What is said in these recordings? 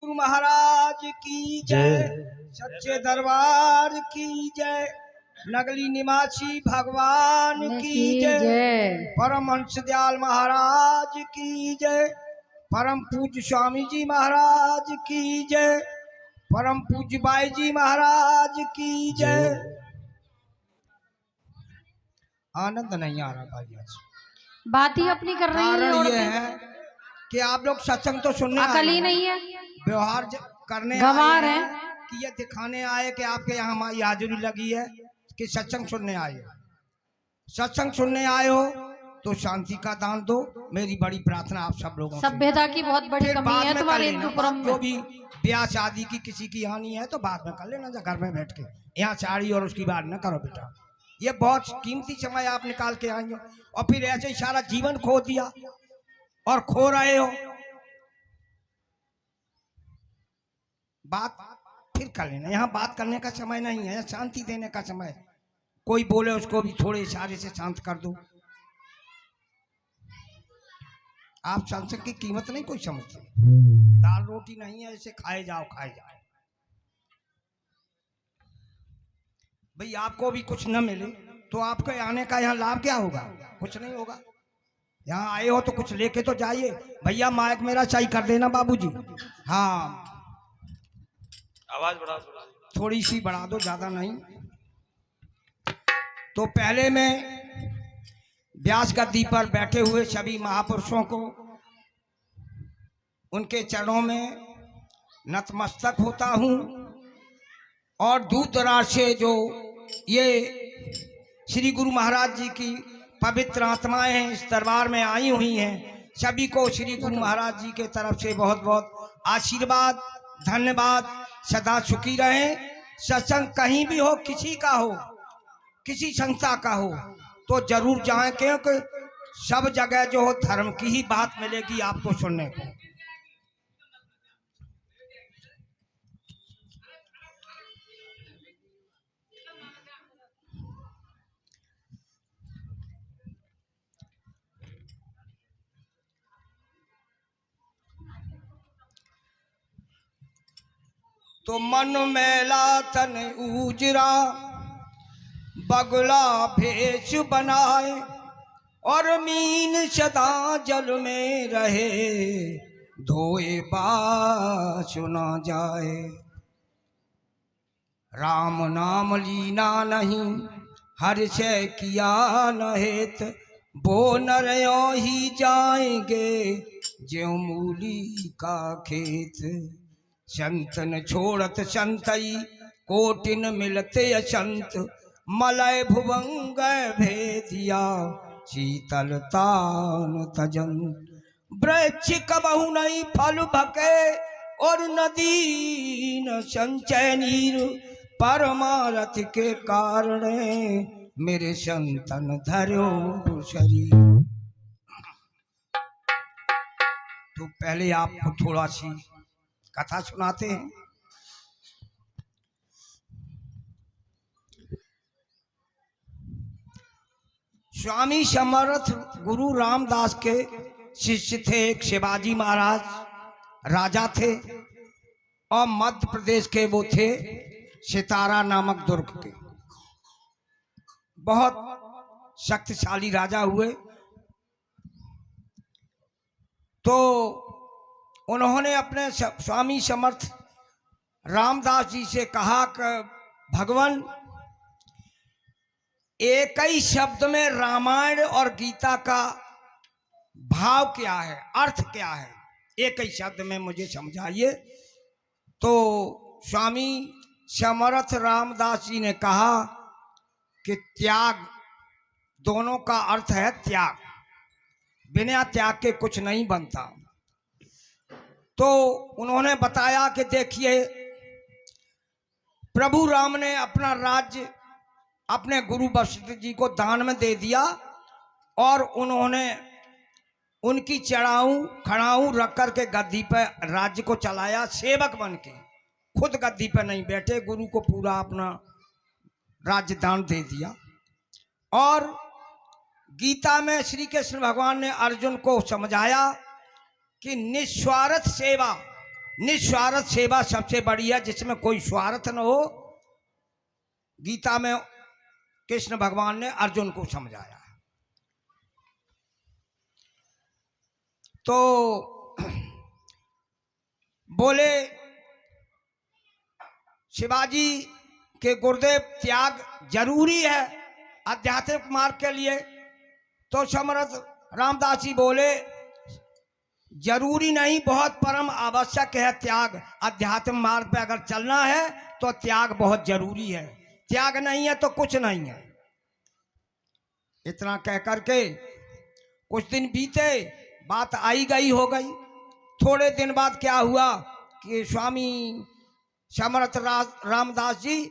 गुरु महाराज की जय, सच्चे दरबार की जय, नगली निवासी भगवान की जय, परमहंस दयाल महाराज की जय, परम पूज्य स्वामी जी महाराज की जय, परम पूज्य बाई जी महाराज की जय। आनंद नहीं आ रहा भाई, आज बात ही अपनी कर रही कारण है। ये है कि आप लोग सत्संग तो सुनने अकल ही नहीं है, व्यवहार करने गंवार आए है कि ये दिखाने आए कि आपके यहाँ हमारी हाजिरी लगी है कि सत्संग सुनने आए हो। सत्संग सुनने आए हो तो शांति का दान दो, मेरी बड़ी प्रार्थना आप सब लोगों से। सभ्यता की बहुत बड़ी कमी है तुम्हारे हिंदुपुरम में। जो भी ब्याह शादी की किसी की हानि है तो बाद में कर लेना, घर में बैठ के। यहाँ साड़ी और उसकी बात न करो बेटा, ये बहुत कीमती समय आप निकाल के आई हो और फिर ऐसे ही सारा जीवन खो दिया और खो रहे हो। बात फिर कर लेना, यहाँ बात करने का समय नहीं है, शांति देने का समय। कोई बोले उसको भी थोड़े इशारे से शांत कर दो। आप सत्संग की कीमत नहीं कोई समझते। दाल रोटी नहीं है ऐसे खाए जाओ खाए जाओ। भाई आपको भी कुछ न मिले तो आपके आने का यहाँ लाभ क्या होगा? कुछ नहीं होगा। यहाँ आए हो तो कुछ लेके तो जाइए। भैया माइक मेरा सही कर देना बाबूजी। हाँ आवाज बढ़ा थोड़ी सी बढ़ा दो, ज्यादा नहीं। तो पहले मैं व्यास गद्दी पर बैठे हुए सभी महापुरुषों को उनके चरणों में नतमस्तक होता हूँ और दूर दराज से जो ये श्री गुरु महाराज जी की पवित्र आत्माएं हैं इस दरबार में आई हुई हैं, सभी को श्री गुरु महाराज जी के तरफ से बहुत बहुत आशीर्वाद, धन्यवाद। सदा सुखी रहें। सत्संग कहीं भी हो, किसी का हो, किसी संस्था का हो तो जरूर जाएं, क्योंकि सब जगह जो हो धर्म की ही बात मिलेगी आपको सुनने को। तो मन मैला तन उजरा बगुला भेष बनाए और मीन सदा जल में रहे, धोए बास न जाए। राम नाम लीना नहीं हर से किया न हेत, वो नरयो ही जाएंगे ज्यों मूली का खेत। संतन छोड़त संतई कोटिन मिलते संत, मलय भुवंग भेदिया शीतलतान तजन। वृक्ष कबहु नहीं फल भके और नदी न संचय नीर, परमारथ के कारण मेरे संतन धरो शरीर। तो पहले आपको थोड़ा सी कथा सुनाते हैं। स्वामी समर्थ गुरु रामदास के शिष्य थे। एक शिवाजी महाराज राजा थे और मध्य प्रदेश के वो थे सितारा नामक दुर्ग के। बहुत शक्तिशाली राजा हुए। तो उन्होंने अपने स्वामी समर्थ रामदास जी से कहा कि भगवान, एक ही शब्द में रामायण और गीता का भाव क्या है, अर्थ क्या है, एक ही शब्द में मुझे समझाइए। तो स्वामी समर्थ रामदास जी ने कहा कि त्याग, दोनों का अर्थ है त्याग। बिना त्याग के कुछ नहीं बनता। तो उन्होंने बताया कि देखिए, प्रभु राम ने अपना राज्य अपने गुरु वशिष्ठ जी को दान में दे दिया और उन्होंने उनकी चढ़ाऊ खड़ाऊ रख कर के गद्दी पर राज्य को चलाया, सेवक बन के। खुद गद्दी पर नहीं बैठे, गुरु को पूरा अपना राज्य दान दे दिया। और गीता में श्री कृष्ण भगवान ने अर्जुन को समझाया कि निस्वार्थ सेवा निस्वार्थ सेवा सबसे बड़ी है, जिसमें कोई स्वार्थ न हो। गीता में कृष्ण भगवान ने अर्जुन को समझाया। तो बोले शिवाजी के गुरुदेव, त्याग जरूरी है आध्यात्मिक मार्ग के लिए। तो समर्थ रामदास जी बोले, जरूरी नहीं, बहुत परम आवश्यक है त्याग। आध्यात्मिक मार्ग पे अगर चलना है तो त्याग बहुत जरूरी है। त्याग नहीं है तो कुछ नहीं है। इतना कह करके कुछ दिन बीते, बात आई गई हो गई। थोड़े दिन बाद क्या हुआ कि स्वामी समर्थ रामदास जी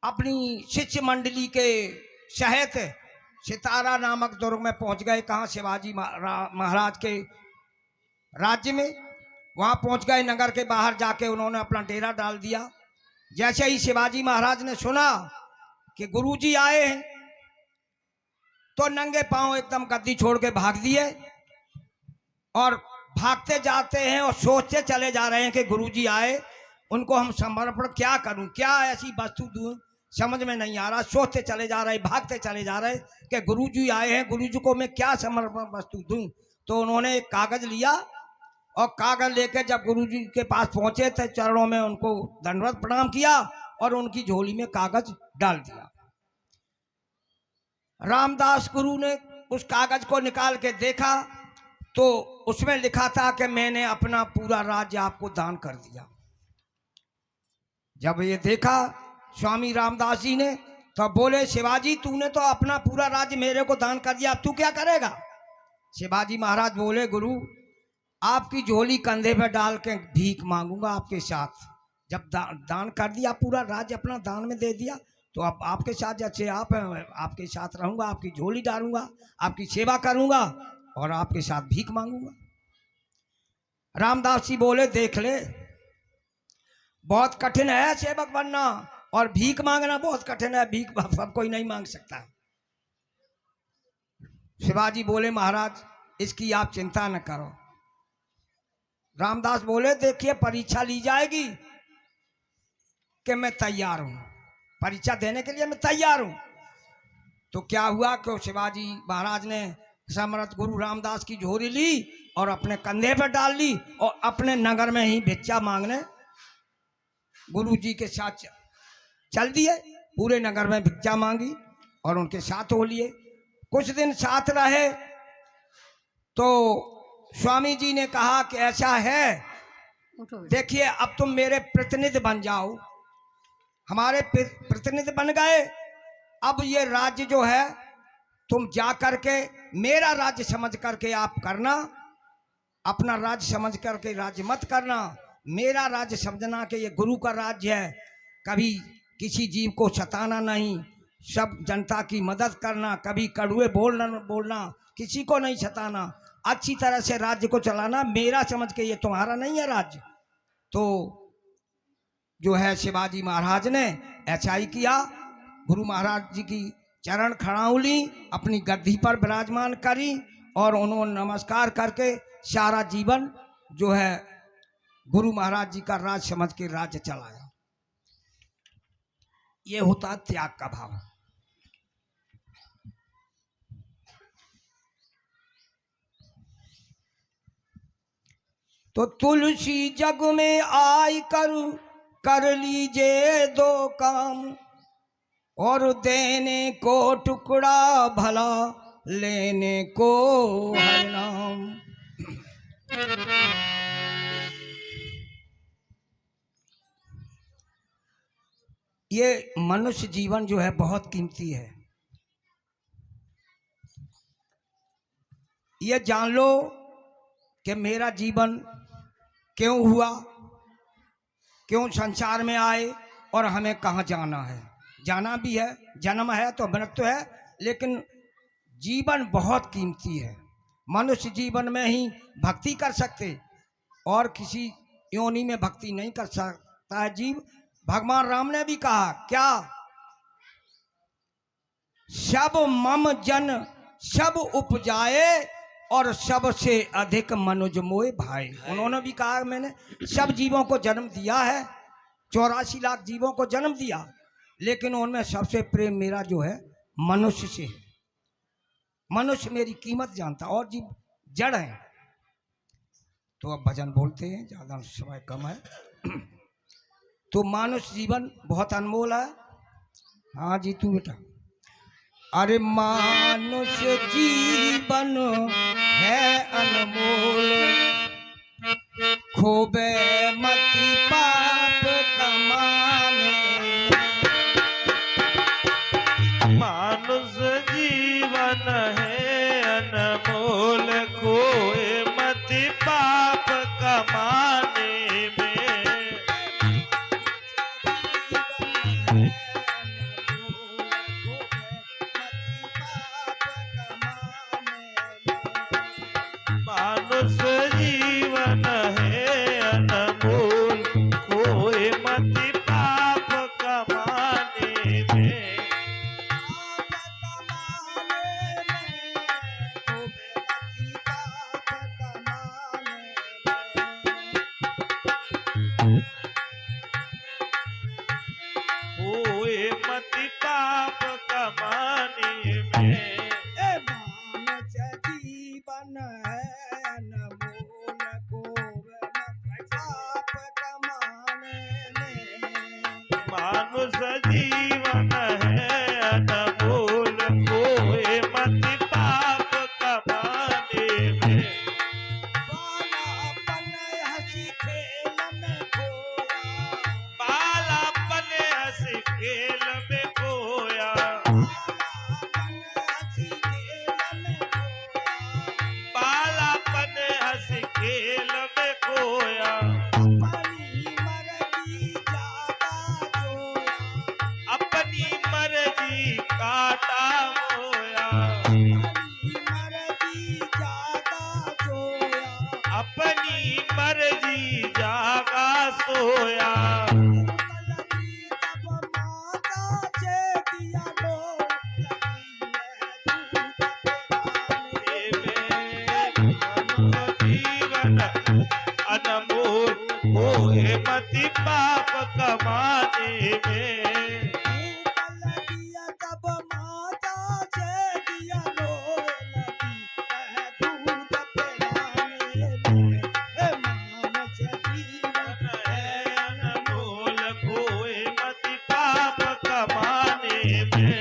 अपनी शिष्य मंडली के सहित सितारा नामक दुर्ग में पहुंच गए। कहाँ? शिवाजी महाराज के राज्य में। वहां पहुंच गए। नगर के बाहर जाके उन्होंने अपना डेरा डाल दिया। जैसे ही शिवाजी महाराज ने सुना कि गुरुजी आए हैं, तो नंगे पांव एकदम गद्दी छोड़ के भाग दिए। और भागते जाते हैं और सोचते चले जा रहे हैं कि गुरुजी आए, उनको हम समर्पण क्या करूं, क्या ऐसी वस्तु दूं, समझ में नहीं आ रहा। सोचते चले जा रहे, भागते चले जा रहे कि गुरुजी आए हैं, गुरुजी को मैं क्या समर्पण वस्तु दूं। तो उन्होंने एक कागज लिया और कागज लेकर जब गुरुजी के पास पहुंचे तो चरणों में उनको दंडवत प्रणाम किया और उनकी झोली में कागज डाल दिया। रामदास गुरु ने उस कागज को निकाल के देखा तो उसमें लिखा था कि मैंने अपना पूरा राज्य आपको दान कर दिया। जब ये देखा स्वामी रामदास जी ने तो बोले, शिवाजी तूने तो अपना पूरा राज्य मेरे को दान कर दिया, अब तू क्या करेगा? शिवाजी महाराज बोले, गुरु आपकी झोली कंधे पर डाल के भीख मांगूंगा आपके साथ। जब दान कर दिया, पूरा राज्य अपना दान में दे दिया, तो अब आपके साथ जैसे आप हैं आपके साथ रहूंगा, आपकी झोली डालूंगा, आपकी सेवा करूंगा और आपके साथ भीख मांगूंगा। रामदास जी बोले, देख ले, बहुत कठिन है सेवक बनना और भीख मांगना बहुत कठिन है। भीख सब कोई नहीं मांग सकता। शिवाजी बोले, महाराज इसकी आप चिंता न करो। रामदास बोले, देखिए परीक्षा ली जाएगी कि मैं तैयार हूं, परीक्षा देने के लिए मैं तैयार हूं। तो क्या हुआ कि शिवाजी महाराज ने समर्थ गुरु रामदास की झोली ली और अपने कंधे पर डाल ली और अपने नगर में ही भिक्षा मांगने गुरु जी के साथ चल दिए। पूरे नगर में भिक्षा मांगी और उनके साथ हो लिए। कुछ दिन साथ रहे तो स्वामी जी ने कहा कि ऐसा है, देखिए अब तुम मेरे प्रतिनिधि बन जाओ। हमारे प्रतिनिधि बन गए। अब ये राज्य जो है तुम जा करके मेरा राज्य समझ करके आप करना, अपना राज्य समझ करके राज्य मत करना। मेरा राज्य समझना कि ये गुरु का राज्य है, कभी किसी जीव को सताना नहीं, सब जनता की मदद करना, कभी कड़वे बोलना, किसी को नहीं सताना, अच्छी तरह से राज्य को चलाना, मेरा समझ के, ये तुम्हारा नहीं है राज्य। तो जो है शिवाजी महाराज ने ऐसा ही किया। गुरु महाराज जी की चरण खड़ाउली अपनी गद्दी पर विराजमान करी और उन्होंने नमस्कार करके सारा जीवन जो है गुरु महाराज जी का राज समझ के राज्य चलाया। ये होता त्याग का भाव। तो तुलसी जग में आई कर लीजिए दो काम, और देने को टुकड़ा भला लेने को हर नाम। ये मनुष्य जीवन जो है बहुत कीमती है। ये जान लो कि मेरा जीवन क्यों हुआ, क्यों संसार में आए और हमें कहाँ जाना है। जाना भी है, जन्म है तो मृत्यु है, लेकिन जीवन बहुत कीमती है। मनुष्य जीवन में ही भक्ति कर सकते और किसी योनि में भक्ति नहीं कर सकता है जीव। भगवान राम ने भी कहा क्या, सब मम जन सब उपजाए, और सबसे अधिक मनुज मोए भाई। उन्होंने भी कहा मैंने सब जीवों को जन्म दिया है, 84 लाख जीवों को जन्म दिया, लेकिन उनमें सबसे प्रेम मेरा जो है मनुष्य से है। मनुष्य मेरी कीमत जानता, और जीव जड़ है। तो अब भजन बोलते हैं, ज़्यादा समय कम है। तो मानुष जीवन बहुत अनमोल है। हाँ जी तू बेटा। अरे मानुष जीवन है अनमोल, खोबे मति पाप कमाने। मानुष जीवन है अनमोल, खोए मति पाप कमाने में। मानुष जीवन है अनमोल, खोए मति पाप कमाने में। खोए मति पाप कमाने में। मानुष जीवन है अनमोल, खोबे मति पाप कमाने में। मानुष जीवन है अनमोल, खोए मति पाप कमाने में। बालापन हंसी खेल में खोया, बालापन हंसी खेल में खोया। बालापन हंसी खेल में खोया। बालापन हंसी खेल में खोया। अपनी मर्जी काटा मोया। अपनी मर्जी जागा सोया। जीवन अनमोल, खोए मति पाप कमाने में। अनमोल, खोए मति पाप कमाने में।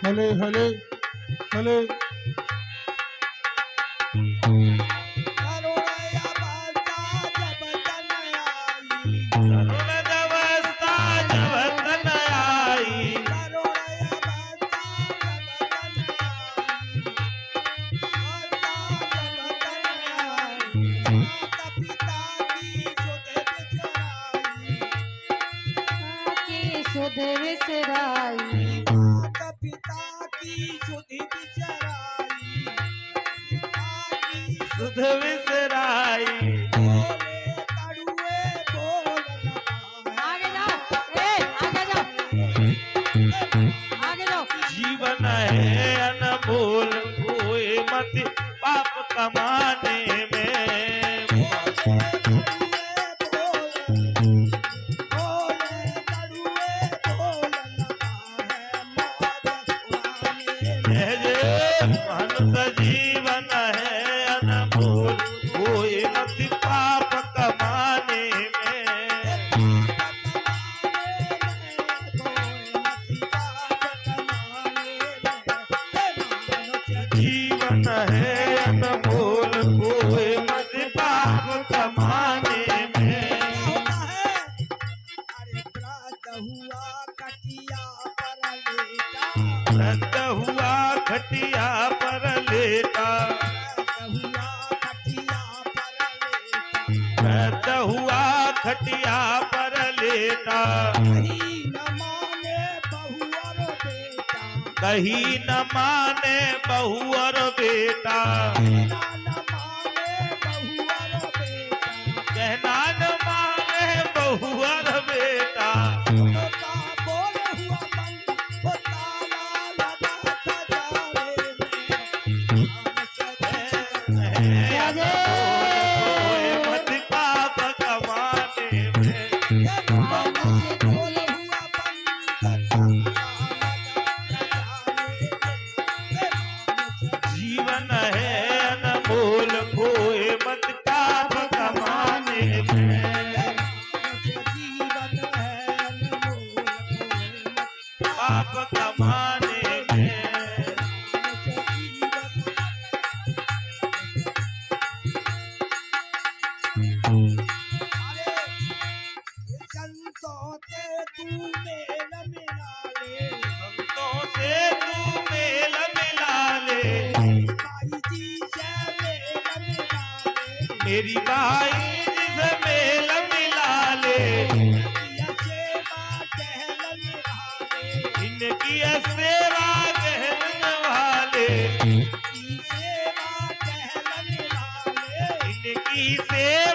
हले हले हले तरुण अवस्था जब तन आई। के सुध विसराई, पिता की सुधि बिचराई, सुध विसराई। बोले कड़ुए बोल लगा। आगे जाओ, आगे जाओ, आगे जाओ। जीवन है अनमोल, खोए मति पाप कमाने में। मनुष्य जीवन है अनमोल, खोए मति पाप कमाने में। जीवन है अनमोल, खोए मति पाप कमाने में। रद्द हुआ खटिया पर लेटा। रद्द हुआ खटिया पर लेटा। कहीं न माने बहू और बेटा, कहीं न माने बहू और बेटा। कहना न माने बहू और बेटा, कहना जीवन है अनमोल खोए मत पाप कमाने में। पाप कमाने में। संतों से तू मेल मिला ले, संतों से तू मेल मिला ले। भाई जी से मेल मिला ले, मेरी भाई जी से मेल मिला ले। ये सेवा कहल निभाले, इनकी सेवा गहन वाले। की सेवा कहल निभाले, इनकी सेवा